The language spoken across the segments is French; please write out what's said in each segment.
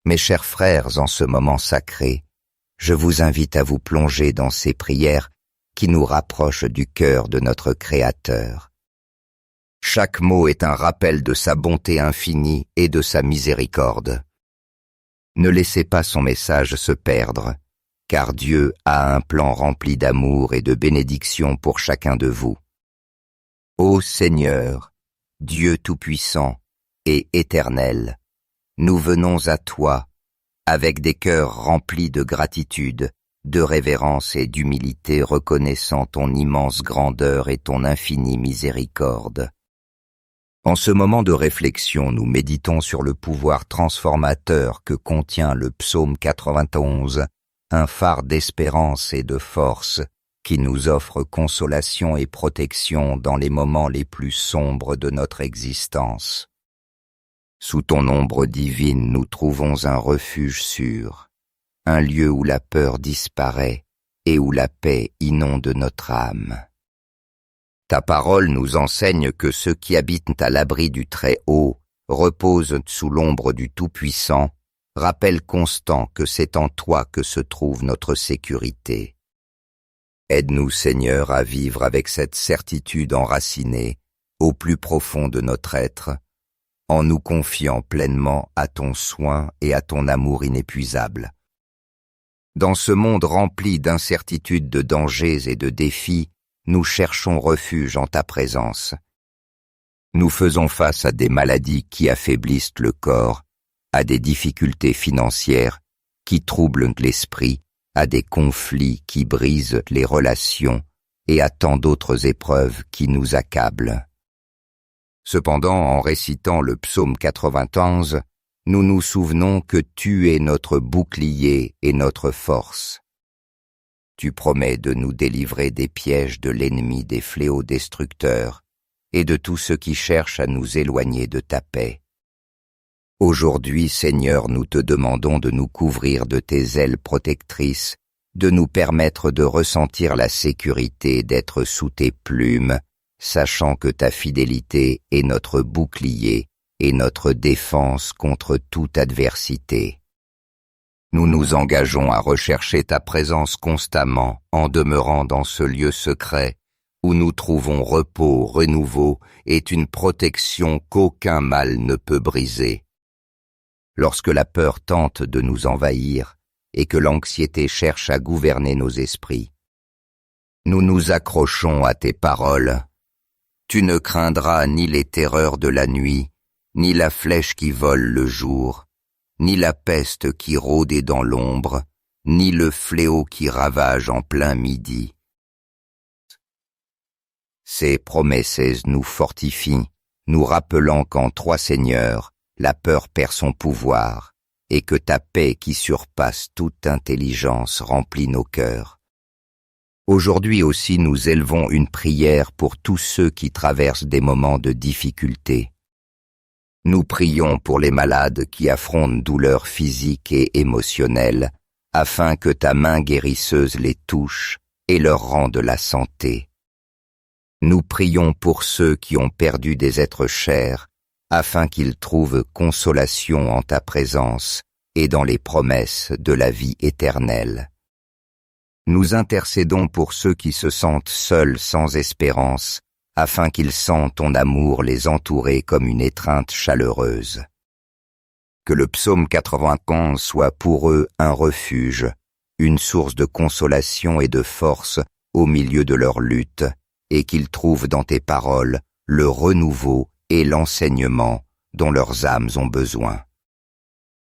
Mes chers frères, en ce moment sacré, je vous invite à vous plonger dans ces prières qui nous rapprochent du cœur de notre Créateur. Chaque mot est un rappel de sa bonté infinie et de sa miséricorde. Ne laissez pas son message se perdre, car Dieu a un plan rempli d'amour et de bénédiction pour chacun de vous. Ô Seigneur, Dieu Tout-Puissant et Éternel, nous venons à toi avec des cœurs remplis de gratitude, de révérence et d'humilité, reconnaissant ton immense grandeur et ton infinie miséricorde. En ce moment de réflexion, nous méditons sur le pouvoir transformateur que contient le psaume 91, un phare d'espérance et de force qui nous offre consolation et protection dans les moments les plus sombres de notre existence. Sous ton ombre divine, nous trouvons un refuge sûr, un lieu où la peur disparaît et où la paix inonde notre âme. Ta parole nous enseigne que ceux qui habitent à l'abri du Très-Haut reposent sous l'ombre du Tout-Puissant, rappel constant que c'est en toi que se trouve notre sécurité. Aide-nous, Seigneur, à vivre avec cette certitude enracinée au plus profond de notre être, en nous confiant pleinement à ton soin et à ton amour inépuisable. Dans ce monde rempli d'incertitudes, de dangers et de défis, nous cherchons refuge en ta présence. Nous faisons face à des maladies qui affaiblissent le corps, à des difficultés financières qui troublent l'esprit, à des conflits qui brisent les relations et à tant d'autres épreuves qui nous accablent. Cependant, en récitant le psaume 91, nous nous souvenons que tu es notre bouclier et notre force. Tu promets de nous délivrer des pièges de l'ennemi, des fléaux destructeurs et de tous ceux qui cherchent à nous éloigner de ta paix. Aujourd'hui, Seigneur, nous te demandons de nous couvrir de tes ailes protectrices, de nous permettre de ressentir la sécurité d'être sous tes plumes, sachant que ta fidélité est notre bouclier et notre défense contre toute adversité. Nous nous engageons à rechercher ta présence constamment en demeurant dans ce lieu secret où nous trouvons repos, renouveau et une protection qu'aucun mal ne peut briser. Lorsque la peur tente de nous envahir et que l'anxiété cherche à gouverner nos esprits, nous nous accrochons à tes paroles. Tu ne craindras ni les terreurs de la nuit, ni la flèche qui vole le jour, ni la peste qui rôde dans l'ombre, ni le fléau qui ravage en plein midi. Ces promesses nous fortifient, nous rappelant qu'en toi, Seigneur, la peur perd son pouvoir, et que ta paix qui surpasse toute intelligence remplit nos cœurs. Aujourd'hui aussi, nous élevons une prière pour tous ceux qui traversent des moments de difficulté. Nous prions pour les malades qui affrontent douleurs physiques et émotionnelles, afin que ta main guérisseuse les touche et leur rende la santé. Nous prions pour ceux qui ont perdu des êtres chers, afin qu'ils trouvent consolation en ta présence et dans les promesses de la vie éternelle. Nous intercédons pour ceux qui se sentent seuls sans espérance, afin qu'ils sentent ton amour les entourer comme une étreinte chaleureuse. Que le psaume 91 soit pour eux un refuge, une source de consolation et de force au milieu de leur lutte, et qu'ils trouvent dans tes paroles le renouveau et l'enseignement dont leurs âmes ont besoin.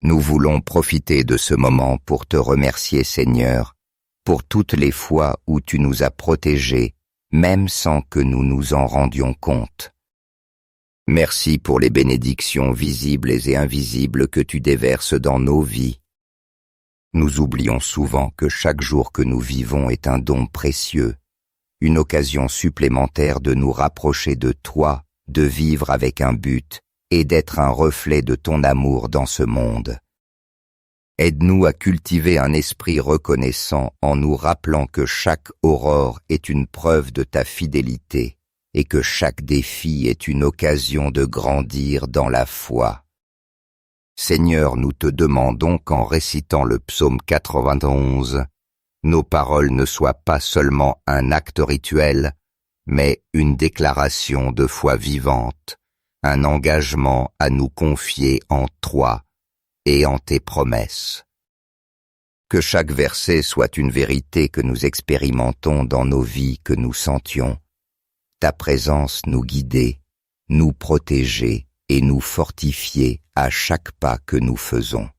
Nous voulons profiter de ce moment pour te remercier, Seigneur, pour toutes les fois où tu nous as protégés, même sans que nous nous en rendions compte. Merci pour les bénédictions visibles et invisibles que tu déverses dans nos vies. Nous oublions souvent que chaque jour que nous vivons est un don précieux, une occasion supplémentaire de nous rapprocher de toi, de vivre avec un but et d'être un reflet de ton amour dans ce monde. Aide-nous à cultiver un esprit reconnaissant en nous rappelant que chaque aurore est une preuve de ta fidélité et que chaque défi est une occasion de grandir dans la foi. Seigneur, nous te demandons qu'en récitant le psaume 91, nos paroles ne soient pas seulement un acte rituel, mais une déclaration de foi vivante, un engagement à nous confier en toi et en tes promesses. Que chaque verset soit une vérité que nous expérimentons dans nos vies, que nous sentions. Ta présence nous guider, nous protéger et nous fortifier à chaque pas que nous faisons.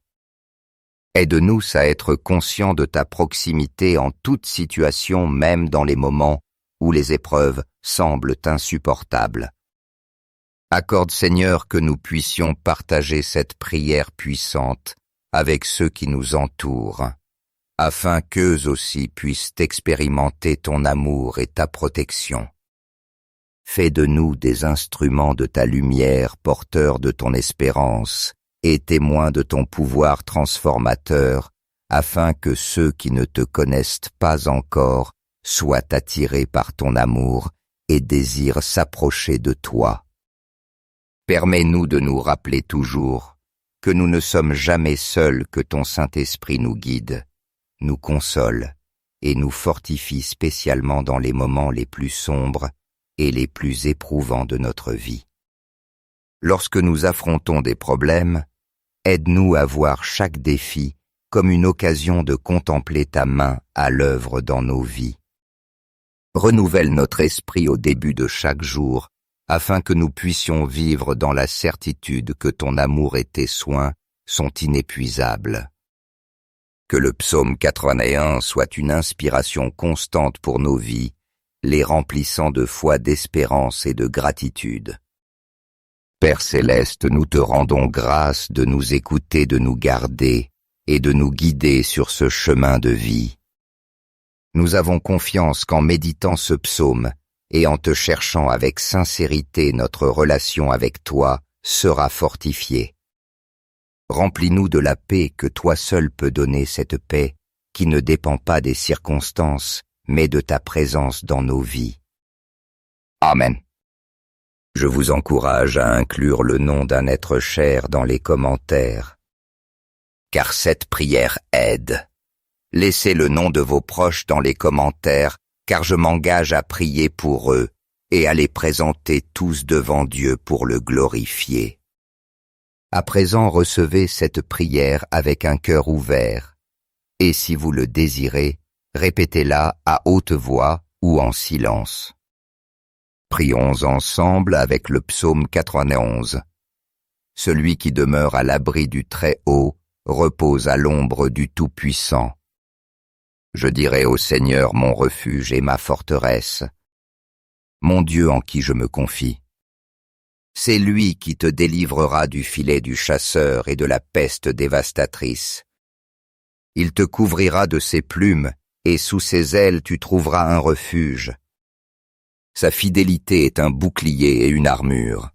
Aide-nous à être conscients de ta proximité en toute situation, même dans les moments où les épreuves semblent insupportables. Accorde, Seigneur, que nous puissions partager cette prière puissante avec ceux qui nous entourent, afin qu'eux aussi puissent expérimenter ton amour et ta protection. Fais de nous des instruments de ta lumière, porteurs de ton espérance et témoins de ton pouvoir transformateur, afin que ceux qui ne te connaissent pas encore soient attirés par ton amour et désirent s'approcher de toi. Permets-nous de nous rappeler toujours que nous ne sommes jamais seuls, que ton Saint-Esprit nous guide, nous console et nous fortifie spécialement dans les moments les plus sombres et les plus éprouvants de notre vie. Lorsque nous affrontons des problèmes, aide-nous à voir chaque défi comme une occasion de contempler ta main à l'œuvre dans nos vies. Renouvelle notre esprit au début de chaque jour, afin que nous puissions vivre dans la certitude que ton amour et tes soins sont inépuisables. Que le psaume 81 soit une inspiration constante pour nos vies, les remplissant de foi, d'espérance et de gratitude. Père céleste, nous te rendons grâce de nous écouter, de nous garder et de nous guider sur ce chemin de vie. Nous avons confiance qu'en méditant ce psaume et en te cherchant avec sincérité, notre relation avec toi sera fortifiée. Remplis-nous de la paix que toi seul peux donner, cette paix qui ne dépend pas des circonstances, mais de ta présence dans nos vies. Amen. Je vous encourage à inclure le nom d'un être cher dans les commentaires, car cette prière aide. Laissez le nom de vos proches dans les commentaires, car je m'engage à prier pour eux et à les présenter tous devant Dieu pour le glorifier. À présent, recevez cette prière avec un cœur ouvert, et si vous le désirez, répétez-la à haute voix ou en silence. Prions ensemble avec le psaume 91. Celui qui demeure à l'abri du Très-Haut repose à l'ombre du Tout-Puissant. Je dirai au Seigneur mon refuge et ma forteresse, mon Dieu en qui je me confie. C'est lui qui te délivrera du filet du chasseur et de la peste dévastatrice. Il te couvrira de ses plumes, et sous ses ailes tu trouveras un refuge. Sa fidélité est un bouclier et une armure.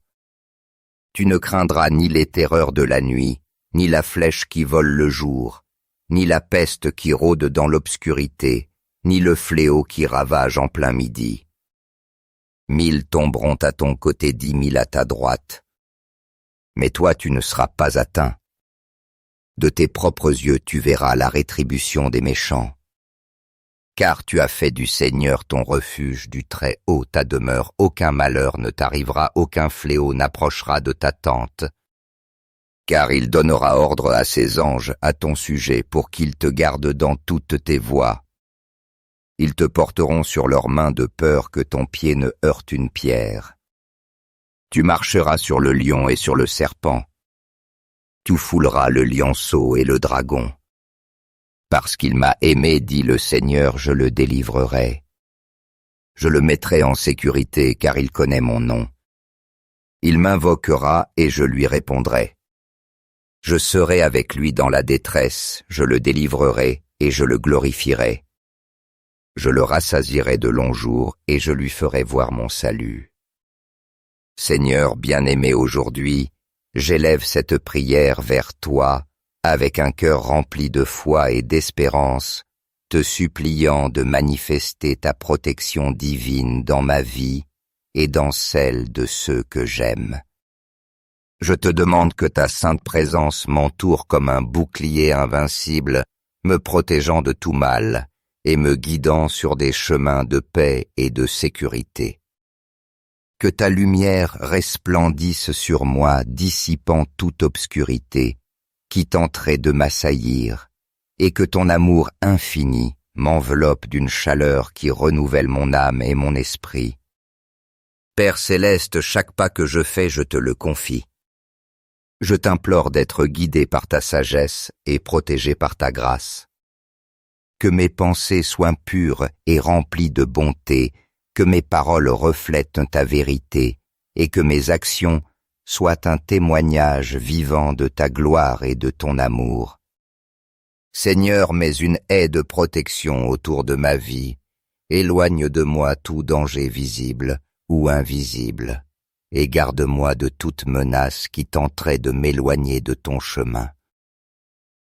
Tu ne craindras ni les terreurs de la nuit, ni la flèche qui vole le jour, ni la peste qui rôde dans l'obscurité, ni le fléau qui ravage en plein midi. 1000 tomberont à ton côté, 10 000 à ta droite. Mais toi tu ne seras pas atteint. De tes propres yeux tu verras la rétribution des méchants. Car tu as fait du Seigneur ton refuge, du Très-Haut ta demeure, aucun malheur ne t'arrivera, aucun fléau n'approchera de ta tente. Car il donnera ordre à ses anges à ton sujet pour qu'ils te gardent dans toutes tes voies. Ils te porteront sur leurs mains de peur que ton pied ne heurte une pierre. Tu marcheras sur le lion et sur le serpent. Tu fouleras le lionceau et le dragon. Parce qu'il m'a aimé, dit le Seigneur, je le délivrerai. Je le mettrai en sécurité, car il connaît mon nom. Il m'invoquera et je lui répondrai. Je serai avec lui dans la détresse, je le délivrerai et je le glorifierai. Je le rassasierai de longs jours et je lui ferai voir mon salut. Seigneur bien-aimé, aujourd'hui, j'élève cette prière vers toi avec un cœur rempli de foi et d'espérance, te suppliant de manifester ta protection divine dans ma vie et dans celle de ceux que j'aime. Je te demande que ta sainte présence m'entoure comme un bouclier invincible, me protégeant de tout mal et me guidant sur des chemins de paix et de sécurité. Que ta lumière resplendisse sur moi, dissipant toute obscurité qui tenterait de m'assaillir, et que ton amour infini m'enveloppe d'une chaleur qui renouvelle mon âme et mon esprit. Père céleste, chaque pas que je fais, je te le confie. Je t'implore d'être guidé par ta sagesse et protégé par ta grâce. Que mes pensées soient pures et remplies de bonté, que mes paroles reflètent ta vérité et que mes actions soient un témoignage vivant de ta gloire et de ton amour. Seigneur, mets une haie de protection autour de ma vie, éloigne de moi tout danger visible ou invisible, et garde-moi de toute menace qui tenterait de m'éloigner de ton chemin.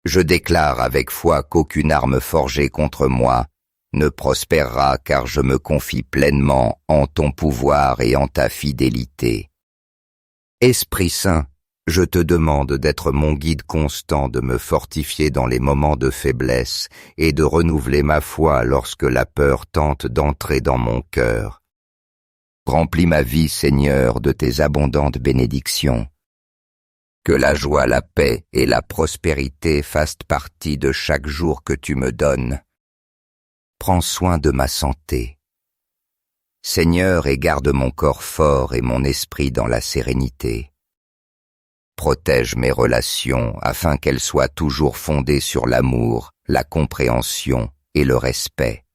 Je déclare avec foi qu'aucune arme forgée contre moi ne prospérera, car je me confie pleinement en ton pouvoir et en ta fidélité. Esprit Saint, je te demande d'être mon guide constant, de me fortifier dans les moments de faiblesse et de renouveler ma foi lorsque la peur tente d'entrer dans mon cœur. Remplis ma vie, Seigneur, de tes abondantes bénédictions. Que la joie, la paix et la prospérité fassent partie de chaque jour que tu me donnes. Prends soin de ma santé. Seigneur, et garde mon corps fort et mon esprit dans la sérénité. Protège mes relations afin qu'elles soient toujours fondées sur l'amour, la compréhension et le respect.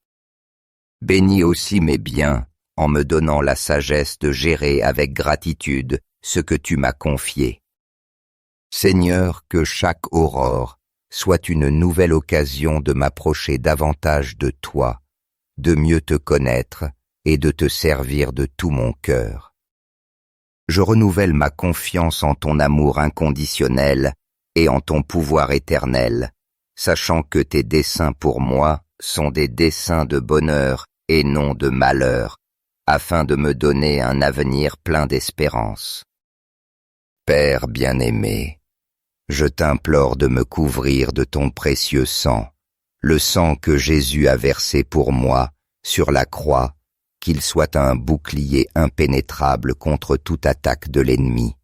Bénis aussi mes biens en me donnant la sagesse de gérer avec gratitude ce que tu m'as confié. Seigneur, que chaque aurore soit une nouvelle occasion de m'approcher davantage de toi, de mieux te connaître et de te servir de tout mon cœur. Je renouvelle ma confiance en ton amour inconditionnel et en ton pouvoir éternel, sachant que tes desseins pour moi sont des desseins de bonheur et non de malheur, afin de me donner un avenir plein d'espérance. Père bien-aimé, je t'implore de me couvrir de ton précieux sang, le sang que Jésus a versé pour moi sur la croix, qu'il soit un bouclier impénétrable contre toute attaque de l'ennemi.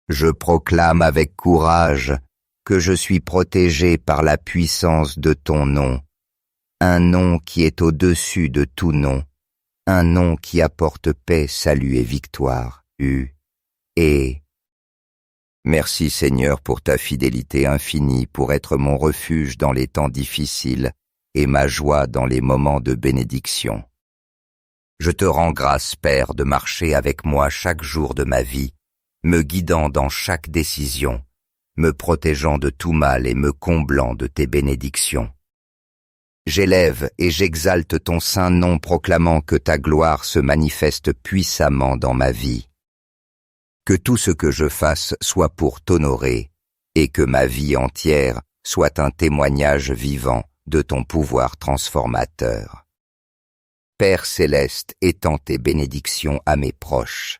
Je proclame avec courage que je suis protégé par la puissance de ton nom, un nom qui est au-dessus de tout nom, un nom qui apporte paix, salut et victoire. Et merci Seigneur pour ta fidélité infinie, pour être mon refuge dans les temps difficiles et ma joie dans les moments de bénédiction. Je te rends grâce, Père, de marcher avec moi chaque jour de ma vie, me guidant dans chaque décision, me protégeant de tout mal et me comblant de tes bénédictions. J'élève et j'exalte ton saint nom, proclamant que ta gloire se manifeste puissamment dans ma vie. Que tout ce que je fasse soit pour t'honorer, et que ma vie entière soit un témoignage vivant de ton pouvoir transformateur. Père céleste, étends tes bénédictions à mes proches.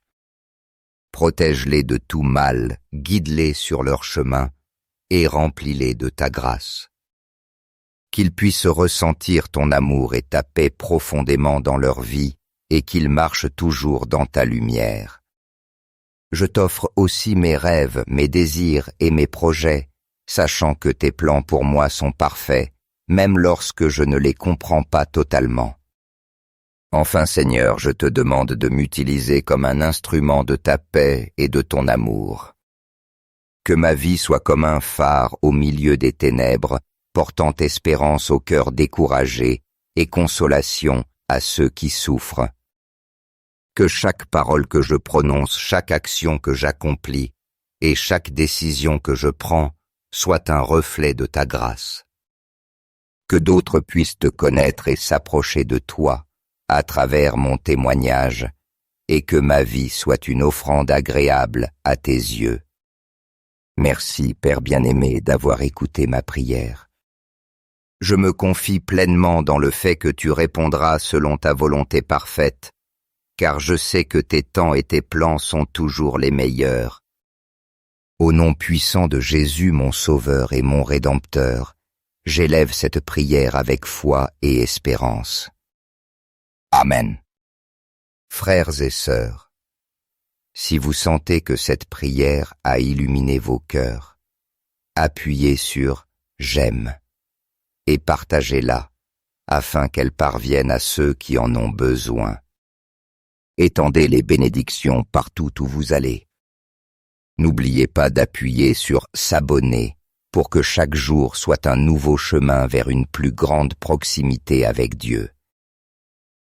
Protège-les de tout mal, guide-les sur leur chemin, et remplis-les de ta grâce. Qu'ils puissent ressentir ton amour et ta paix profondément dans leur vie, et qu'ils marchent toujours dans ta lumière. Je t'offre aussi mes rêves, mes désirs et mes projets, sachant que tes plans pour moi sont parfaits, même lorsque je ne les comprends pas totalement. Enfin, Seigneur, je te demande de m'utiliser comme un instrument de ta paix et de ton amour. Que ma vie soit comme un phare au milieu des ténèbres, portant espérance au cœur découragé et consolation à ceux qui souffrent. Que chaque parole que je prononce, chaque action que j'accomplis et chaque décision que je prends soit un reflet de ta grâce. Que d'autres puissent te connaître et s'approcher de toi à travers mon témoignage, et que ma vie soit une offrande agréable à tes yeux. Merci, Père bien-aimé, d'avoir écouté ma prière. Je me confie pleinement dans le fait que tu répondras selon ta volonté parfaite, car je sais que tes temps et tes plans sont toujours les meilleurs. Au nom puissant de Jésus, mon Sauveur et mon Rédempteur, j'élève cette prière avec foi et espérance. Amen. Frères et sœurs, si vous sentez que cette prière a illuminé vos cœurs, appuyez sur « J'aime » et partagez-la afin qu'elle parvienne à ceux qui en ont besoin. Étendez les bénédictions partout où vous allez. N'oubliez pas d'appuyer sur « S'abonner » pour que chaque jour soit un nouveau chemin vers une plus grande proximité avec Dieu.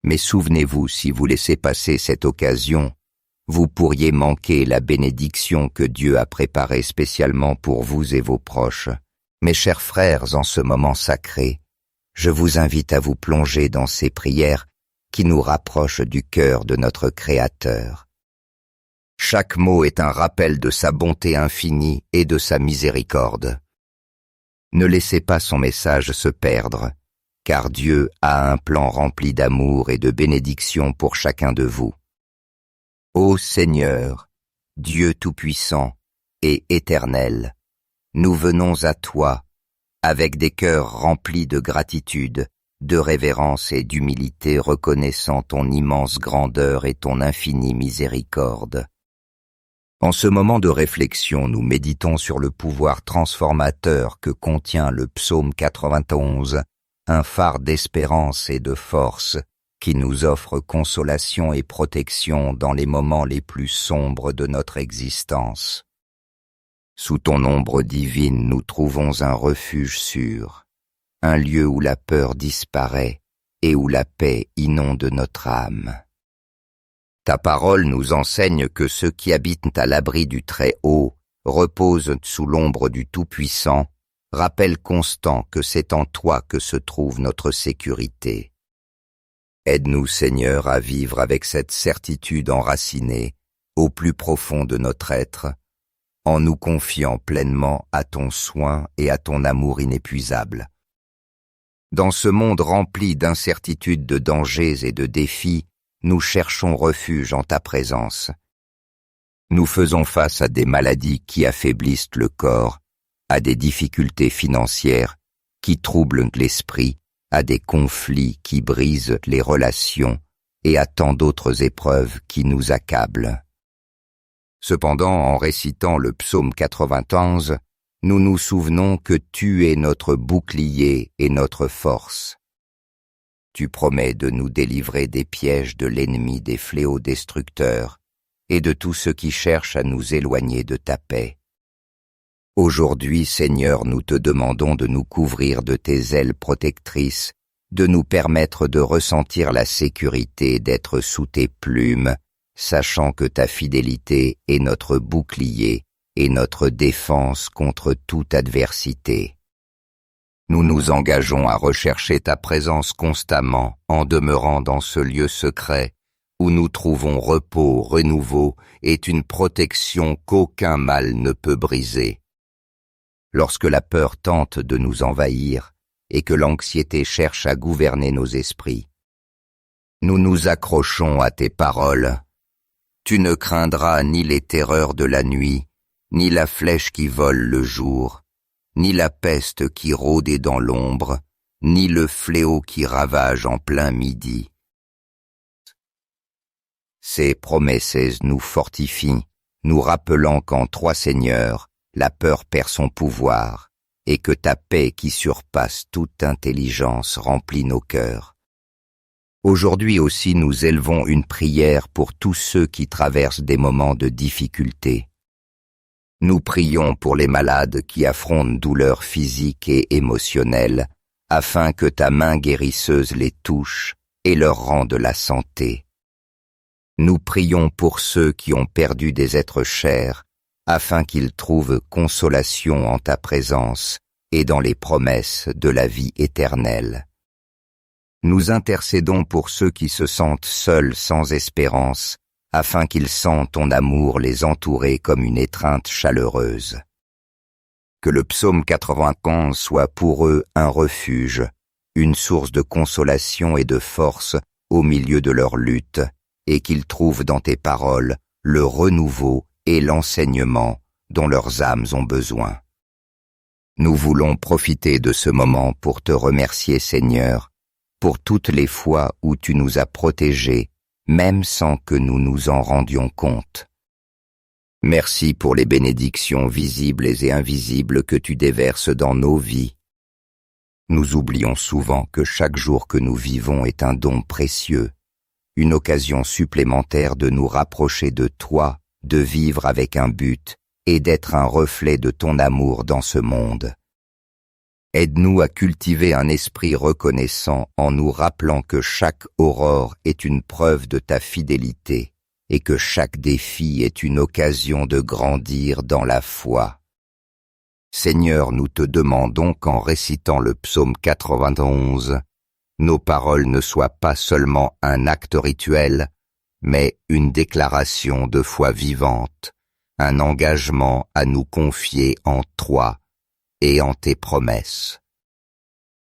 Mais souvenez-vous, si vous laissez passer cette occasion, vous pourriez manquer la bénédiction que Dieu a préparée spécialement pour vous et vos proches. Mes chers frères, en ce moment sacré, je vous invite à vous plonger dans ces prières qui nous rapprochent du cœur de notre Créateur. Chaque mot est un rappel de sa bonté infinie et de sa miséricorde. Ne laissez pas son message se perdre, car Dieu a un plan rempli d'amour et de bénédiction pour chacun de vous. Ô Seigneur, Dieu Tout-Puissant et Éternel, nous venons à toi avec des cœurs remplis de gratitude, de révérence et d'humilité, reconnaissant ton immense grandeur et ton infinie miséricorde. En ce moment de réflexion, nous méditons sur le pouvoir transformateur que contient le psaume 91, un phare d'espérance et de force qui nous offre consolation et protection dans les moments les plus sombres de notre existence. Sous ton ombre divine, nous trouvons un refuge sûr, un lieu où la peur disparaît et où la paix inonde notre âme. Ta parole nous enseigne que ceux qui habitent à l'abri du Très-Haut reposent sous l'ombre du Tout-Puissant, rappel constant que c'est en toi que se trouve notre sécurité. Aide-nous, Seigneur, à vivre avec cette certitude enracinée au plus profond de notre être, en nous confiant pleinement à ton soin et à ton amour inépuisable. Dans ce monde rempli d'incertitudes, de dangers et de défis, nous cherchons refuge en ta présence. Nous faisons face à des maladies qui affaiblissent le corps, à des difficultés financières qui troublent l'esprit, à des conflits qui brisent les relations et à tant d'autres épreuves qui nous accablent. Cependant, en récitant le psaume 91, nous nous souvenons que tu es notre bouclier et notre force. Tu promets de nous délivrer des pièges de l'ennemi, des fléaux destructeurs et de tous ceux qui cherchent à nous éloigner de ta paix. Aujourd'hui, Seigneur, nous te demandons de nous couvrir de tes ailes protectrices, de nous permettre de ressentir la sécurité d'être sous tes plumes, sachant que ta fidélité est notre bouclier et notre défense contre toute adversité. Nous nous engageons à rechercher ta présence constamment en demeurant dans ce lieu secret où nous trouvons repos, renouveau et une protection qu'aucun mal ne peut briser. Lorsque la peur tente de nous envahir et que l'anxiété cherche à gouverner nos esprits, nous nous accrochons à tes paroles. Tu ne craindras ni les terreurs de la nuit, ni la flèche qui vole le jour, ni la peste qui rôde dans l'ombre, ni le fléau qui ravage en plein midi. Ces promesses nous fortifient, nous rappelant qu'en toi, Seigneur, la peur perd son pouvoir, et que ta paix qui surpasse toute intelligence remplit nos cœurs. Aujourd'hui aussi, nous élevons une prière pour tous ceux qui traversent des moments de difficulté. Nous prions pour les malades qui affrontent douleurs physiques et émotionnelles, afin que ta main guérisseuse les touche et leur rende la santé. Nous prions pour ceux qui ont perdu des êtres chers, afin qu'ils trouvent consolation en ta présence et dans les promesses de la vie éternelle. Nous intercédons pour ceux qui se sentent seuls sans espérance, afin qu'ils sentent ton amour les entourer comme une étreinte chaleureuse. Que le psaume 91 soit pour eux un refuge, une source de consolation et de force au milieu de leur lutte, et qu'ils trouvent dans tes paroles le renouveau et l'enseignement dont leurs âmes ont besoin. Nous voulons profiter de ce moment pour te remercier, Seigneur, pour toutes les fois où tu nous as protégés, même sans que nous nous en rendions compte. Merci pour les bénédictions visibles et invisibles que tu déverses dans nos vies. Nous oublions souvent que chaque jour que nous vivons est un don précieux, une occasion supplémentaire de nous rapprocher de toi, de vivre avec un but et d'être un reflet de ton amour dans ce monde. Aide-nous à cultiver un esprit reconnaissant en nous rappelant que chaque aurore est une preuve de ta fidélité et que chaque défi est une occasion de grandir dans la foi. Seigneur, nous te demandons qu'en récitant le psaume 91, nos paroles ne soient pas seulement un acte rituel, mais une déclaration de foi vivante, un engagement à nous confier en toi et en tes promesses.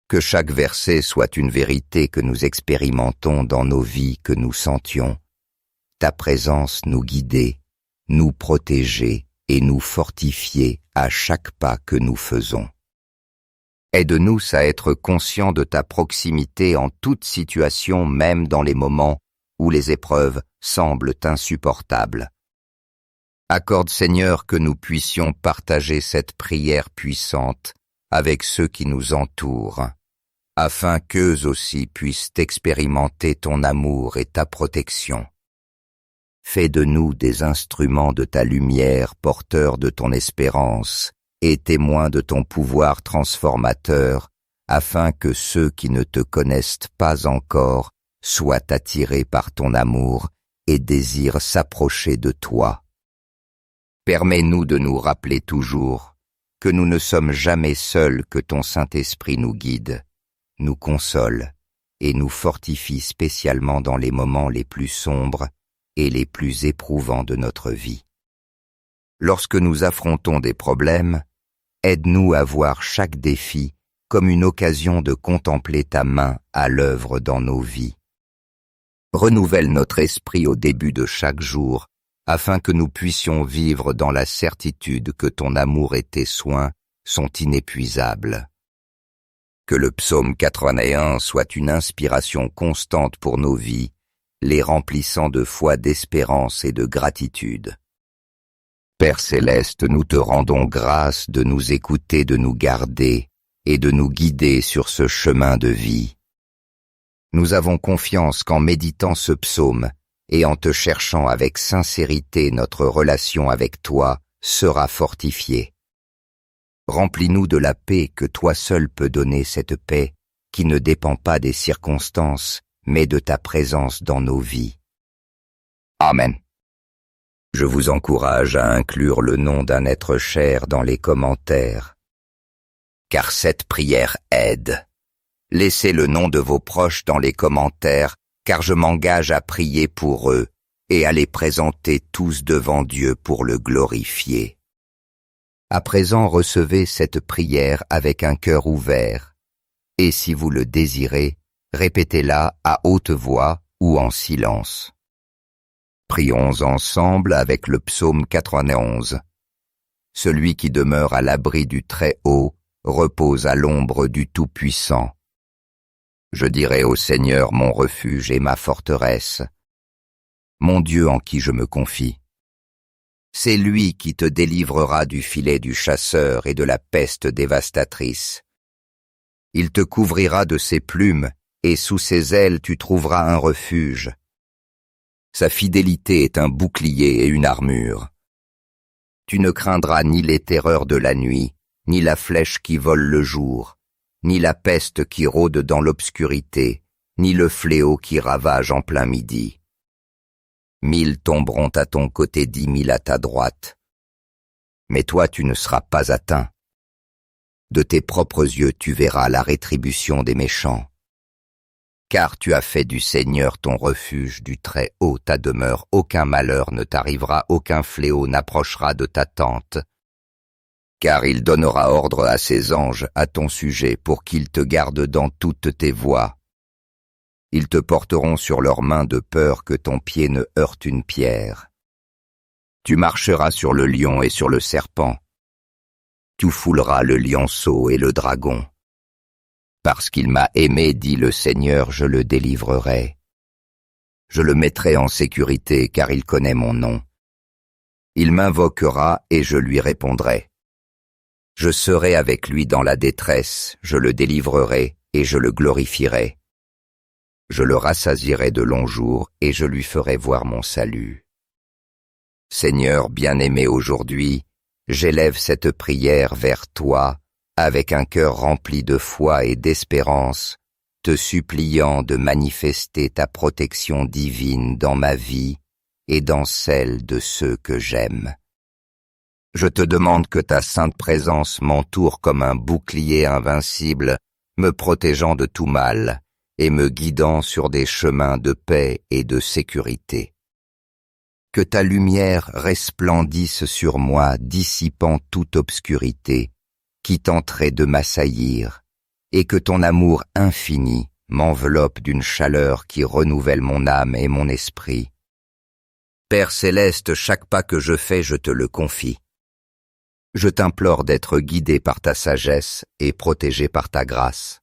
Que chaque verset soit une vérité que nous expérimentons dans nos vies, que nous sentions, ta présence nous guider, nous protéger et nous fortifier à chaque pas que nous faisons. Aide-nous à être conscients de ta proximité en toute situation, même dans les moments où les épreuves semblent insupportables. Accorde, Seigneur, que nous puissions partager cette prière puissante avec ceux qui nous entourent, afin qu'eux aussi puissent expérimenter ton amour et ta protection. Fais de nous des instruments de ta lumière, porteurs de ton espérance et témoins de ton pouvoir transformateur, afin que ceux qui ne te connaissent pas encore soient attirés par ton amour et désirent s'approcher de toi. Permets-nous de nous rappeler toujours que nous ne sommes jamais seuls, que ton Saint-Esprit nous guide, nous console et nous fortifie spécialement dans les moments les plus sombres et les plus éprouvants de notre vie. Lorsque nous affrontons des problèmes, aide-nous à voir chaque défi comme une occasion de contempler ta main à l'œuvre dans nos vies. Renouvelle notre esprit au début de chaque jour, afin que nous puissions vivre dans la certitude que ton amour et tes soins sont inépuisables. Que le psaume 81 soit une inspiration constante pour nos vies, les remplissant de foi, d'espérance et de gratitude. Père céleste, nous te rendons grâce de nous écouter, de nous garder et de nous guider sur ce chemin de vie. Nous avons confiance qu'en méditant ce psaume et en te cherchant avec sincérité, notre relation avec toi sera fortifiée. Remplis-nous de la paix que toi seul peux donner, cette paix qui ne dépend pas des circonstances, mais de ta présence dans nos vies. Amen. Je vous encourage à inclure le nom d'un être cher dans les commentaires, car cette prière aide. Laissez le nom de vos proches dans les commentaires, car je m'engage à prier pour eux et à les présenter tous devant Dieu pour le glorifier. À présent, recevez cette prière avec un cœur ouvert, et si vous le désirez, répétez-la à haute voix ou en silence. Prions ensemble avec le psaume 91. Celui qui demeure à l'abri du Très-Haut repose à l'ombre du Tout-Puissant. Je dirai au Seigneur mon refuge et ma forteresse, mon Dieu en qui je me confie. C'est lui qui te délivrera du filet du chasseur et de la peste dévastatrice. Il te couvrira de ses plumes, et sous ses ailes tu trouveras un refuge. Sa fidélité est un bouclier et une armure. Tu ne craindras ni les terreurs de la nuit, ni la flèche qui vole le jour, ni la peste qui rôde dans l'obscurité, ni le fléau qui ravage en plein midi. 1000 tomberont à ton côté, 10 000 à ta droite. Mais toi tu ne seras pas atteint. De tes propres yeux tu verras la rétribution des méchants. Car tu as fait du Seigneur ton refuge, du Très-Haut ta demeure, aucun malheur ne t'arrivera, aucun fléau n'approchera de ta tente. Car il donnera ordre à ses anges à ton sujet pour qu'ils te gardent dans toutes tes voies. Ils te porteront sur leurs mains de peur que ton pied ne heurte une pierre. Tu marcheras sur le lion et sur le serpent. Tu fouleras le lionceau et le dragon. Parce qu'il m'a aimé, dit le Seigneur, je le délivrerai. Je le mettrai en sécurité, car il connaît mon nom. Il m'invoquera et je lui répondrai. Je serai avec lui dans la détresse, je le délivrerai et je le glorifierai. Je le rassasierai de longs jours et je lui ferai voir mon salut. Seigneur bien-aimé, aujourd'hui, j'élève cette prière vers toi avec un cœur rempli de foi et d'espérance, te suppliant de manifester ta protection divine dans ma vie et dans celle de ceux que j'aime. Je te demande que ta sainte présence m'entoure comme un bouclier invincible, me protégeant de tout mal et me guidant sur des chemins de paix et de sécurité. Que ta lumière resplendisse sur moi, dissipant toute obscurité qui tenterait de m'assaillir, et que ton amour infini m'enveloppe d'une chaleur qui renouvelle mon âme et mon esprit. Père céleste, chaque pas que je fais, je te le confie. Je t'implore d'être guidé par ta sagesse et protégé par ta grâce.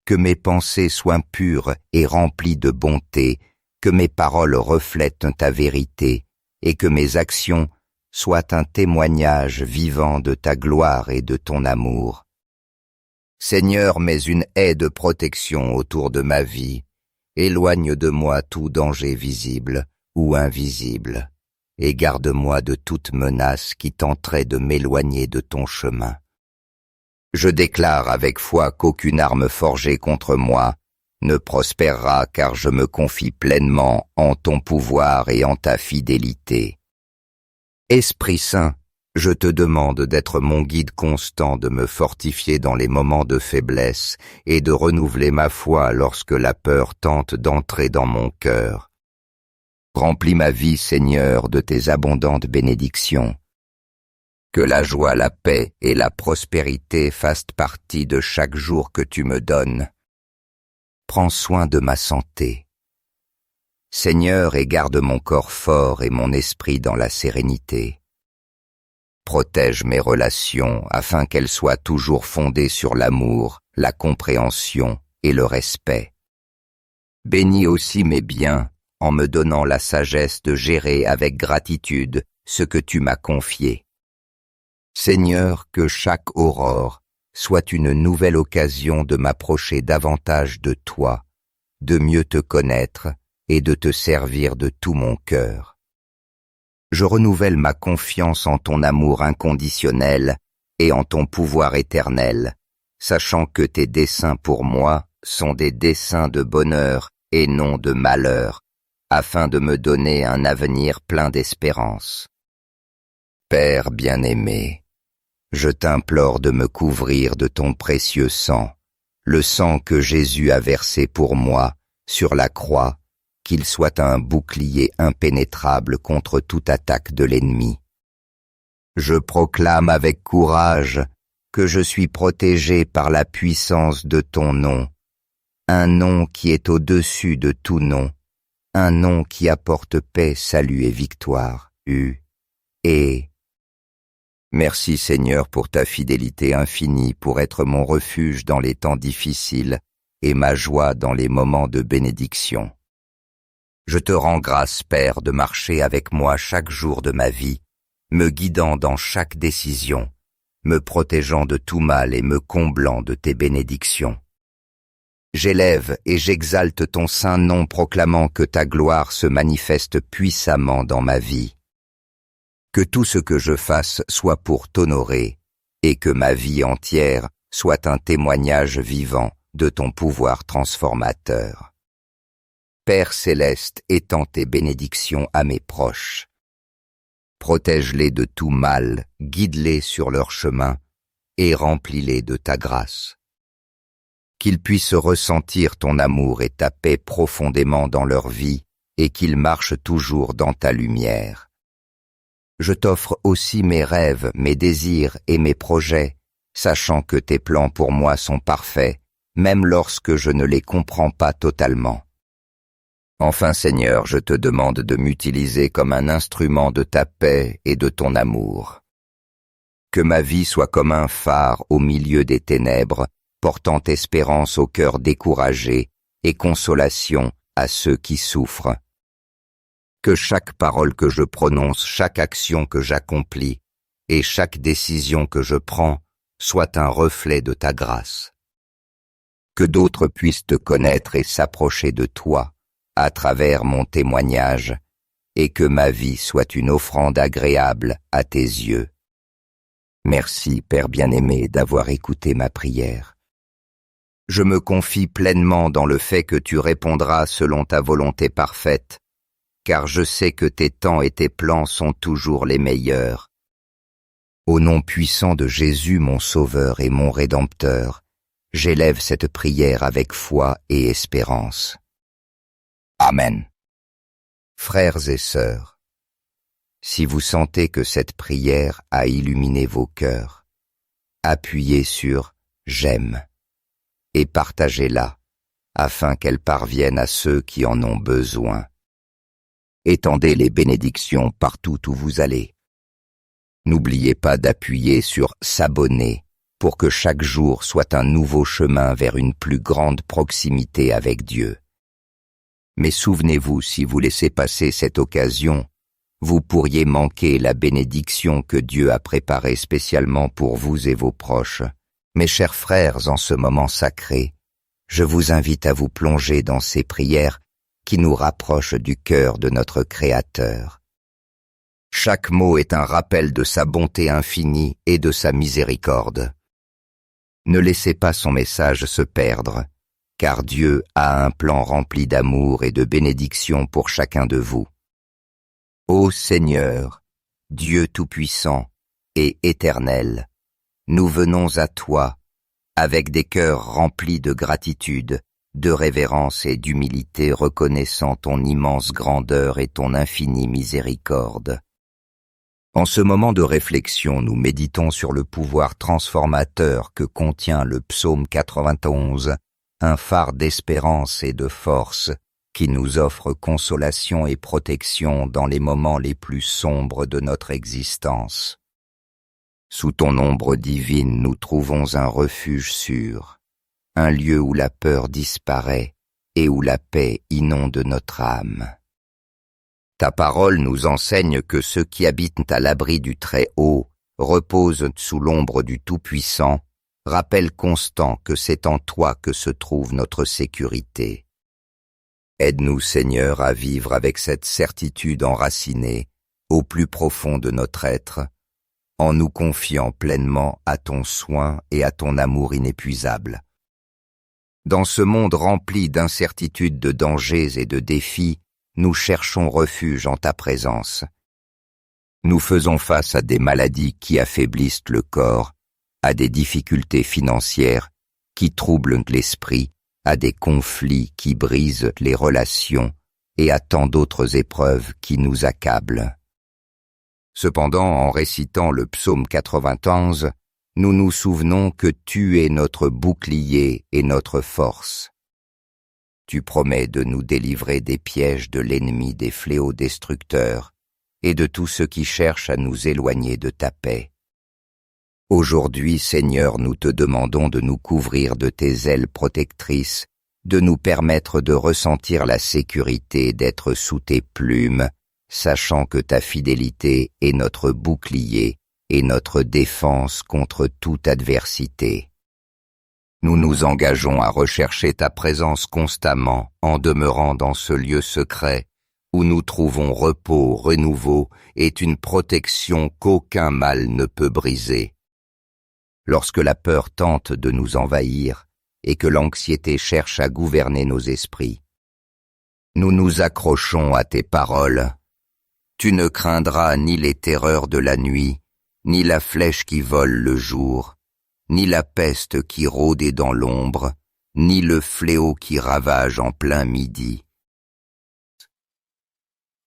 Que mes pensées soient pures et remplies de bonté, que mes paroles reflètent ta vérité et que mes actions soient un témoignage vivant de ta gloire et de ton amour. Seigneur, mets une haie de protection autour de ma vie, éloigne de moi tout danger visible ou invisible, et garde-moi de toute menace qui tenterait de m'éloigner de ton chemin. Je déclare avec foi qu'aucune arme forgée contre moi ne prospérera, car je me confie pleinement en ton pouvoir et en ta fidélité. Esprit Saint, je te demande d'être mon guide constant, de me fortifier dans les moments de faiblesse et de renouveler ma foi lorsque la peur tente d'entrer dans mon cœur. Remplis ma vie, Seigneur, de tes abondantes bénédictions. Que la joie, la paix et la prospérité fassent partie de chaque jour que tu me donnes. Prends soin de ma santé. Seigneur, et garde mon corps fort et mon esprit dans la sérénité. Protège mes relations afin qu'elles soient toujours fondées sur l'amour, la compréhension et le respect. Bénis aussi mes biens en me donnant la sagesse de gérer avec gratitude ce que tu m'as confié. Seigneur, que chaque aurore soit une nouvelle occasion de m'approcher davantage de toi, de mieux te connaître et de te servir de tout mon cœur. Je renouvelle ma confiance en ton amour inconditionnel et en ton pouvoir éternel, sachant que tes desseins pour moi sont des desseins de bonheur et non de malheur, afin de me donner un avenir plein d'espérance. Père bien-aimé, je t'implore de me couvrir de ton précieux sang, le sang que Jésus a versé pour moi sur la croix, qu'il soit un bouclier impénétrable contre toute attaque de l'ennemi. Je proclame avec courage que je suis protégé par la puissance de ton nom, un nom qui est au-dessus de tout nom, un nom qui apporte paix, salut et victoire. Merci Seigneur pour ta fidélité infinie, pour être mon refuge dans les temps difficiles et ma joie dans les moments de bénédiction. Je te rends grâce, Père, de marcher avec moi chaque jour de ma vie, me guidant dans chaque décision, me protégeant de tout mal et me comblant de tes bénédictions. J'élève et j'exalte ton saint nom, proclamant que ta gloire se manifeste puissamment dans ma vie. Que tout ce que je fasse soit pour t'honorer, et que ma vie entière soit un témoignage vivant de ton pouvoir transformateur. Père céleste, étends tes bénédictions à mes proches. Protège-les de tout mal, guide-les sur leur chemin, et remplis-les de ta grâce. Qu'ils puissent ressentir ton amour et ta paix profondément dans leur vie, et qu'ils marchent toujours dans ta lumière. Je t'offre aussi mes rêves, mes désirs et mes projets, sachant que tes plans pour moi sont parfaits, même lorsque je ne les comprends pas totalement. Enfin, Seigneur, je te demande de m'utiliser comme un instrument de ta paix et de ton amour. Que ma vie soit comme un phare au milieu des ténèbres, portant espérance au cœur découragé et consolation à ceux qui souffrent. Que chaque parole que je prononce, chaque action que j'accomplis et chaque décision que je prends soit un reflet de ta grâce. Que d'autres puissent te connaître et s'approcher de toi à travers mon témoignage, et que ma vie soit une offrande agréable à tes yeux. Merci, Père bien-aimé, d'avoir écouté ma prière. Je me confie pleinement dans le fait que tu répondras selon ta volonté parfaite, car je sais que tes temps et tes plans sont toujours les meilleurs. Au nom puissant de Jésus, mon Sauveur et mon Rédempteur, j'élève cette prière avec foi et espérance. Amen. Frères et sœurs, si vous sentez que cette prière a illuminé vos cœurs, appuyez sur « J'aime » et partagez-la afin qu'elle parvienne à ceux qui en ont besoin. Étendez les bénédictions partout où vous allez. N'oubliez pas d'appuyer sur « S'abonner » pour que chaque jour soit un nouveau chemin vers une plus grande proximité avec Dieu. Mais souvenez-vous, si vous laissez passer cette occasion, vous pourriez manquer la bénédiction que Dieu a préparée spécialement pour vous et vos proches. Mes chers frères, en ce moment sacré, je vous invite à vous plonger dans ces prières qui nous rapprochent du cœur de notre Créateur. Chaque mot est un rappel de sa bonté infinie et de sa miséricorde. Ne laissez pas son message se perdre, car Dieu a un plan rempli d'amour et de bénédiction pour chacun de vous. Ô Seigneur, Dieu Tout-Puissant et Éternel, nous venons à toi avec des cœurs remplis de gratitude, de révérence et d'humilité, reconnaissant ton immense grandeur et ton infinie miséricorde. En ce moment de réflexion, nous méditons sur le pouvoir transformateur que contient le psaume 91, un phare d'espérance et de force qui nous offre consolation et protection dans les moments les plus sombres de notre existence. Sous ton ombre divine, nous trouvons un refuge sûr, un lieu où la peur disparaît et où la paix inonde notre âme. Ta parole nous enseigne que ceux qui habitent à l'abri du Très-Haut reposent sous l'ombre du Tout-Puissant, rappel constant que c'est en toi que se trouve notre sécurité. Aide-nous, Seigneur, à vivre avec cette certitude enracinée au plus profond de notre être, en nous confiant pleinement à ton soin et à ton amour inépuisable. Dans ce monde rempli d'incertitudes, de dangers et de défis, nous cherchons refuge en ta présence. Nous faisons face à des maladies qui affaiblissent le corps, à des difficultés financières qui troublent l'esprit, à des conflits qui brisent les relations et à tant d'autres épreuves qui nous accablent. Cependant, en récitant le psaume 91, nous nous souvenons que tu es notre bouclier et notre force. Tu promets de nous délivrer des pièges de l'ennemi, des fléaux destructeurs et de tous ceux qui cherchent à nous éloigner de ta paix. Aujourd'hui, Seigneur, nous te demandons de nous couvrir de tes ailes protectrices, de nous permettre de ressentir la sécurité d'être sous tes plumes, sachant que ta fidélité est notre bouclier et notre défense contre toute adversité. Nous nous engageons à rechercher ta présence constamment en demeurant dans ce lieu secret où nous trouvons repos, renouveau et une protection qu'aucun mal ne peut briser. Lorsque la peur tente de nous envahir et que l'anxiété cherche à gouverner nos esprits, nous nous accrochons à tes paroles. Tu ne craindras ni les terreurs de la nuit, ni la flèche qui vole le jour, ni la peste qui rôde dans l'ombre, ni le fléau qui ravage en plein midi.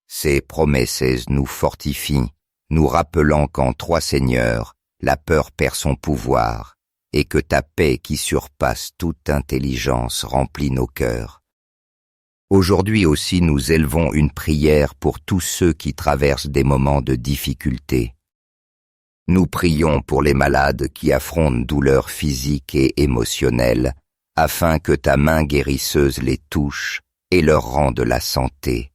Ces promesses nous fortifient, nous rappelant qu'en toi, Seigneur, la peur perd son pouvoir, et que ta paix qui surpasse toute intelligence remplit nos cœurs. Aujourd'hui aussi nous élevons une prière pour tous ceux qui traversent des moments de difficulté. Nous prions pour les malades qui affrontent douleurs physiques et émotionnelles, afin que ta main guérisseuse les touche et leur rende la santé.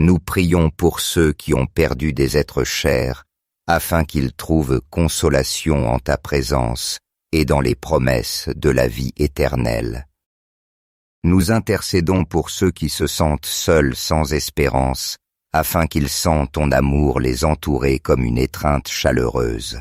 Nous prions pour ceux qui ont perdu des êtres chers, afin qu'ils trouvent consolation en ta présence et dans les promesses de la vie éternelle. Nous intercédons pour ceux qui se sentent seuls sans espérance, afin qu'ils sentent ton amour les entourer comme une étreinte chaleureuse.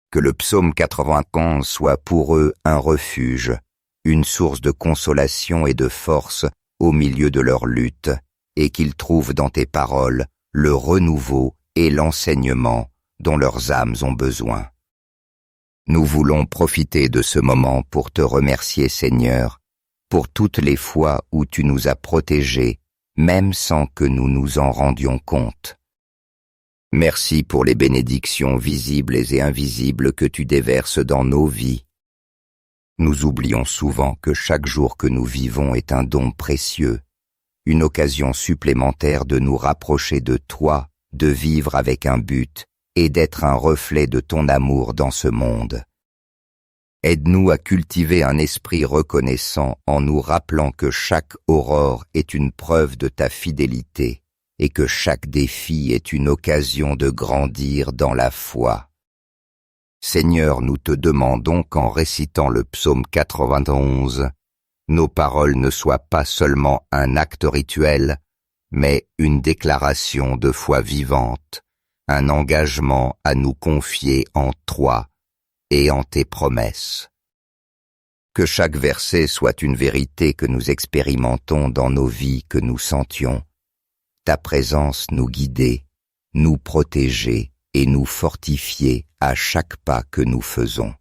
Que le psaume 91 soit pour eux un refuge, une source de consolation et de force au milieu de leur lutte, et qu'ils trouvent dans tes paroles le renouveau et l'enseignement dont leurs âmes ont besoin. Nous voulons profiter de ce moment pour te remercier, Seigneur, pour toutes les fois où tu nous as protégés, même sans que nous nous en rendions compte. Merci pour les bénédictions visibles et invisibles que tu déverses dans nos vies. Nous oublions souvent que chaque jour que nous vivons est un don précieux, une occasion supplémentaire de nous rapprocher de toi, de vivre avec un but et d'être un reflet de ton amour dans ce monde. Aide-nous à cultiver un esprit reconnaissant en nous rappelant que chaque aurore est une preuve de ta fidélité et que chaque défi est une occasion de grandir dans la foi. Seigneur, nous te demandons qu'en récitant le psaume 91, nos paroles ne soient pas seulement un acte rituel, mais une déclaration de foi vivante, un engagement à nous confier en toi et en tes promesses. Que chaque verset soit une vérité que nous expérimentons dans nos vies, que nous sentions. Ta présence nous guider, nous protéger et nous fortifier à chaque pas que nous faisons.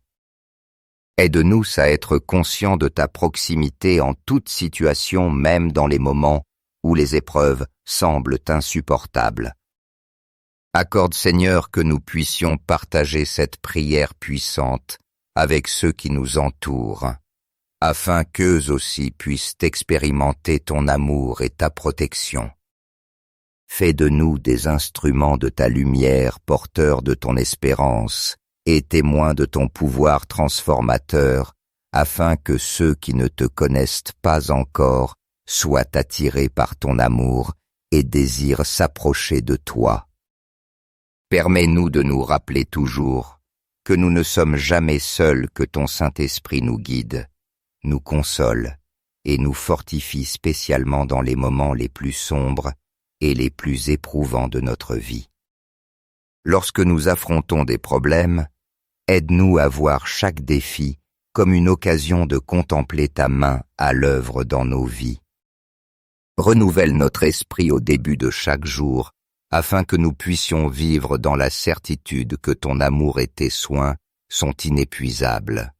Aide-nous à être conscients de ta proximité en toute situation, même dans les moments où les épreuves semblent insupportables. Accorde, Seigneur, que nous puissions partager cette prière puissante avec ceux qui nous entourent, afin qu'eux aussi puissent expérimenter ton amour et ta protection. Fais de nous des instruments de ta lumière, porteurs de ton espérance et témoins de ton pouvoir transformateur, afin que ceux qui ne te connaissent pas encore soient attirés par ton amour et désirent s'approcher de toi. Permets-nous de nous rappeler toujours que nous ne sommes jamais seuls, que ton Saint-Esprit nous guide, nous console et nous fortifie spécialement dans les moments les plus sombres et les plus éprouvants de notre vie. Lorsque nous affrontons des problèmes, aide-nous à voir chaque défi comme une occasion de contempler ta main à l'œuvre dans nos vies. Renouvelle notre esprit au début de chaque jour, afin que nous puissions vivre dans la certitude que ton amour et tes soins sont inépuisables.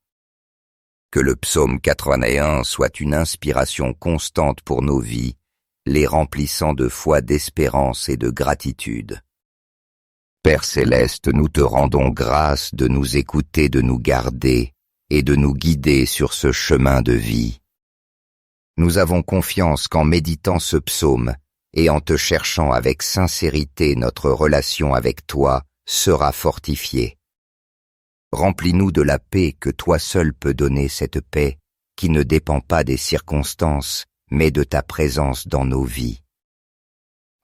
Que le psaume 81 soit une inspiration constante pour nos vies, les remplissant de foi, d'espérance et de gratitude. Père céleste, nous te rendons grâce de nous écouter, de nous garder et de nous guider sur ce chemin de vie. Nous avons confiance qu'en méditant ce psaume et en te cherchant avec sincérité, notre relation avec toi sera fortifiée. Remplis-nous de la paix que toi seul peux donner, cette paix qui ne dépend pas des circonstances, mais de ta présence dans nos vies.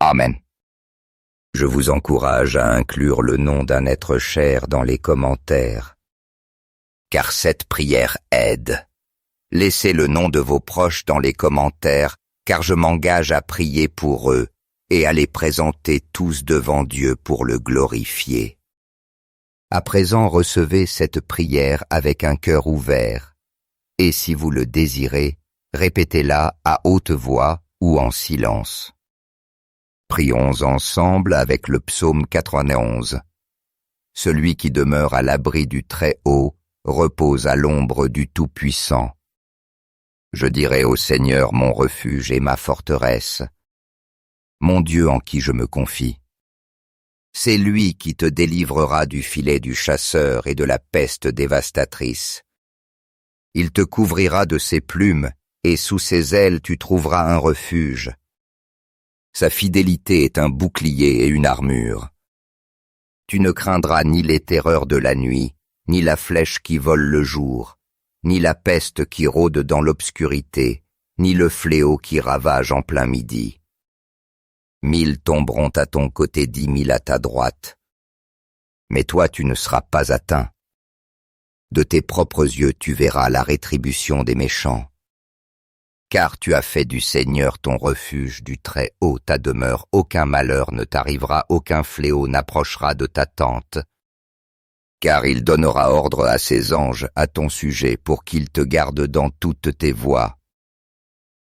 Amen. Je vous encourage à inclure le nom d'un être cher dans les commentaires, car cette prière aide. Laissez le nom de vos proches dans les commentaires, car je m'engage à prier pour eux et à les présenter tous devant Dieu pour le glorifier. À présent, recevez cette prière avec un cœur ouvert, et si vous le désirez, répétez-la à haute voix ou en silence. Prions ensemble avec le psaume 91. Celui qui demeure à l'abri du Très-Haut repose à l'ombre du Tout-Puissant. Je dirai au Seigneur mon refuge et ma forteresse, mon Dieu en qui je me confie. C'est lui qui te délivrera du filet du chasseur et de la peste dévastatrice. Il te couvrira de ses plumes et sous ses ailes tu trouveras un refuge. Sa fidélité est un bouclier et une armure. Tu ne craindras ni les terreurs de la nuit, ni la flèche qui vole le jour, ni la peste qui rôde dans l'obscurité, ni le fléau qui ravage en plein midi. 1000 tomberont à ton côté, 10 000 à ta droite. Mais toi tu ne seras pas atteint. De tes propres yeux tu verras la rétribution des méchants. Car tu as fait du Seigneur ton refuge, du Très-Haut ta demeure, aucun malheur ne t'arrivera, aucun fléau n'approchera de ta tente. Car il donnera ordre à ses anges à ton sujet pour qu'ils te gardent dans toutes tes voies.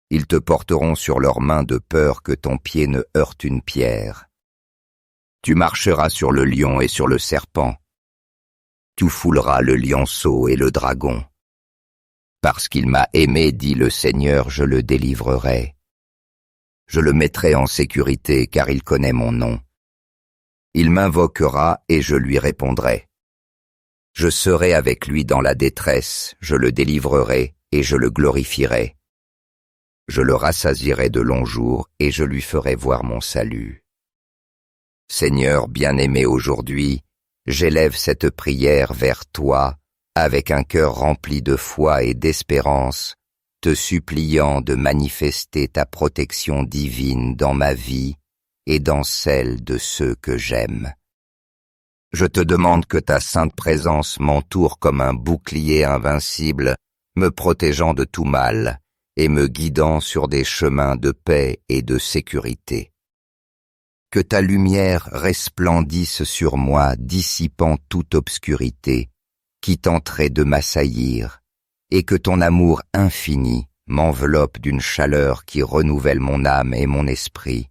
Ils te porteront sur leurs mains de peur que ton pied ne heurte une pierre. Tu marcheras sur le lion et sur le serpent. Tu fouleras le lionceau et le dragon. Parce qu'il m'a aimé, dit le Seigneur, je le délivrerai. Je le mettrai en sécurité, car il connaît mon nom. Il m'invoquera et je lui répondrai. Je serai avec lui dans la détresse, je le délivrerai et je le glorifierai. Je le rassasierai de longs jours et je lui ferai voir mon salut. Seigneur bien-aimé, aujourd'hui, j'élève cette prière vers toi, avec un cœur rempli de foi et d'espérance, te suppliant de manifester ta protection divine dans ma vie et dans celle de ceux que j'aime. Je te demande que ta sainte présence m'entoure comme un bouclier invincible, me protégeant de tout mal et me guidant sur des chemins de paix et de sécurité. Que ta lumière resplendisse sur moi, dissipant toute obscurité qui tenterait de m'assaillir, et que ton amour infini m'enveloppe d'une chaleur qui renouvelle mon âme et mon esprit.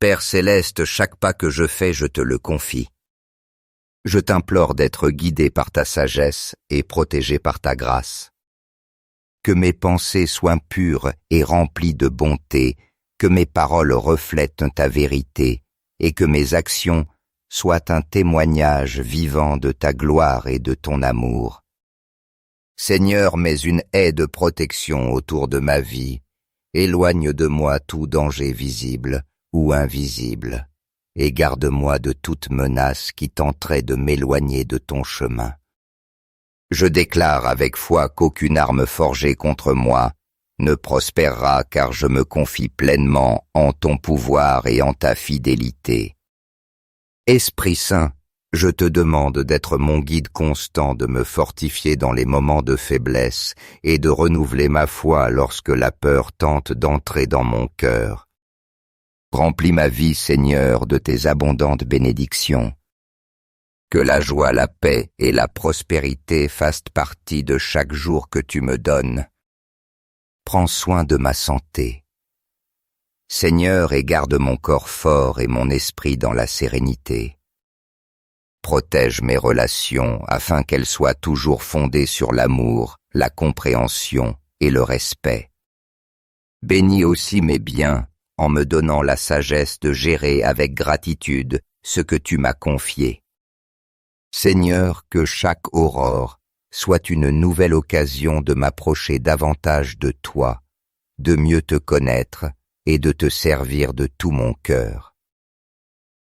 Père céleste, chaque pas que je fais, je te le confie. Je t'implore d'être guidé par ta sagesse et protégé par ta grâce. Que mes pensées soient pures et remplies de bonté, que mes paroles reflètent ta vérité, et que mes actions soient un témoignage vivant de ta gloire et de ton amour. Seigneur, mets une haie de protection autour de ma vie, éloigne de moi tout danger visible ou invisible, et garde-moi de toute menace qui tenterait de m'éloigner de ton chemin. Je déclare avec foi qu'aucune arme forgée contre moi ne prospérera, car je me confie pleinement en ton pouvoir et en ta fidélité. Esprit Saint, je te demande d'être mon guide constant, de me fortifier dans les moments de faiblesse et de renouveler ma foi lorsque la peur tente d'entrer dans mon cœur. Remplis ma vie, Seigneur, de tes abondantes bénédictions. Que la joie, la paix et la prospérité fassent partie de chaque jour que tu me donnes. Prends soin de ma santé. Seigneur, et garde mon corps fort et mon esprit dans la sérénité. Protège mes relations afin qu'elles soient toujours fondées sur l'amour, la compréhension et le respect. Bénis aussi mes biens en me donnant la sagesse de gérer avec gratitude ce que tu m'as confié. Seigneur, que chaque aurore soit une nouvelle occasion de m'approcher davantage de toi, de mieux te connaître et de te servir de tout mon cœur.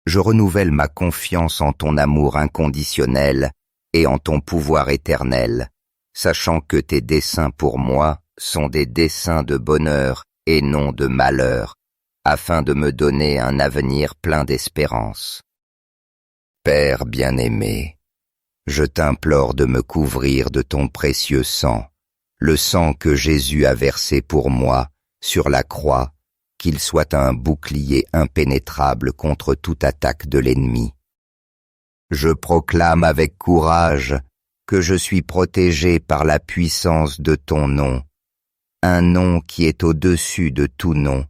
Je renouvelle ma confiance en ton amour inconditionnel et en ton pouvoir éternel, sachant que tes desseins pour moi sont des desseins de bonheur et non de malheur, afin de me donner un avenir plein d'espérance. Père bien-aimé, je t'implore de me couvrir de ton précieux sang, le sang que Jésus a versé pour moi sur la croix, qu'il soit un bouclier impénétrable contre toute attaque de l'ennemi. Je proclame avec courage que je suis protégé par la puissance de ton nom, un nom qui est au-dessus de tout nom,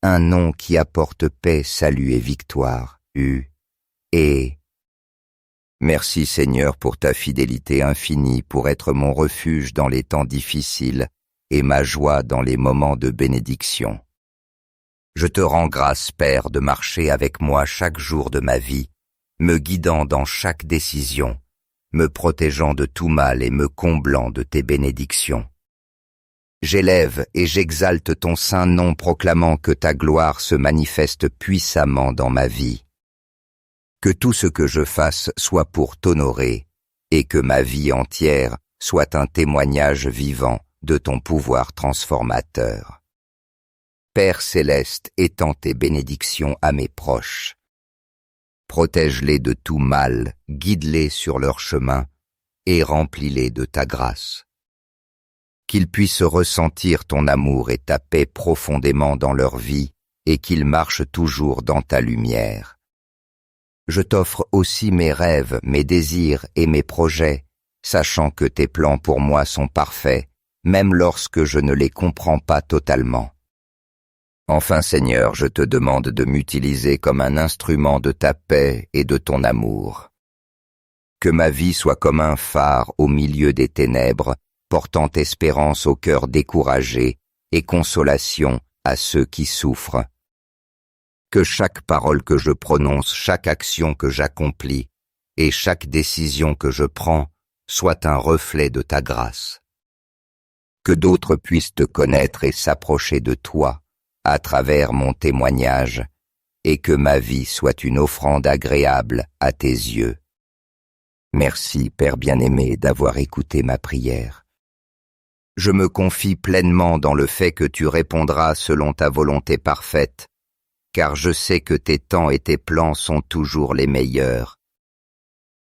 un nom qui apporte paix, salut et victoire. Merci Seigneur pour ta fidélité infinie, pour être mon refuge dans les temps difficiles et ma joie dans les moments de bénédiction. Je te rends grâce, Père, de marcher avec moi chaque jour de ma vie, me guidant dans chaque décision, me protégeant de tout mal et me comblant de tes bénédictions. j'élève et j'exalte ton saint nom proclamant que ta gloire se manifeste puissamment dans ma vie. Que tout ce que je fasse soit pour t'honorer et que ma vie entière soit un témoignage vivant de ton pouvoir transformateur. Père céleste, étends tes bénédictions à mes proches. Protège-les de tout mal, guide-les sur leur chemin et remplis-les de ta grâce. Qu'ils puissent ressentir ton amour et ta paix profondément dans leur vie et qu'ils marchent toujours dans ta lumière. Je t'offre aussi mes rêves, mes désirs et mes projets, sachant que tes plans pour moi sont parfaits, même lorsque je ne les comprends pas totalement. Enfin, Seigneur, je te demande de m'utiliser comme un instrument de ta paix et de ton amour. Que ma vie soit comme un phare au milieu des ténèbres, portant espérance au cœur découragé et consolation à ceux qui souffrent. Que chaque parole que je prononce, chaque action que j'accomplis et chaque décision que je prends soit un reflet de ta grâce. Que d'autres puissent te connaître et s'approcher de toi à travers mon témoignage, et que ma vie soit une offrande agréable à tes yeux. Merci, Père bien-aimé, d'avoir écouté ma prière. Je me confie pleinement dans le fait que tu répondras selon ta volonté parfaite, car je sais que tes temps et tes plans sont toujours les meilleurs.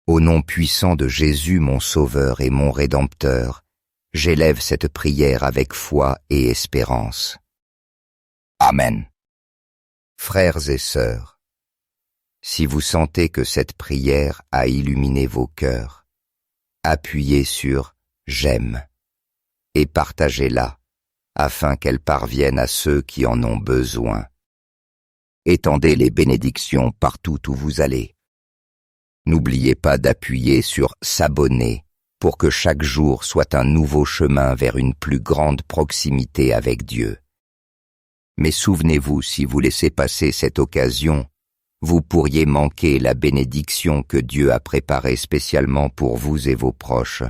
Au nom puissant de Jésus, mon Sauveur et mon Rédempteur, j'élève cette prière avec foi et espérance. Amen. Frères et sœurs, si vous sentez que cette prière a illuminé vos cœurs, appuyez sur « J'aime » et partagez-la afin qu'elle parvienne à ceux qui en ont besoin. Étendez les bénédictions partout où vous allez. N'oubliez pas d'appuyer sur « S'abonner » pour que chaque jour soit un nouveau chemin vers une plus grande proximité avec Dieu. Mais souvenez-vous, si vous laissez passer cette occasion, vous pourriez manquer la bénédiction que Dieu a préparée spécialement pour vous et vos proches.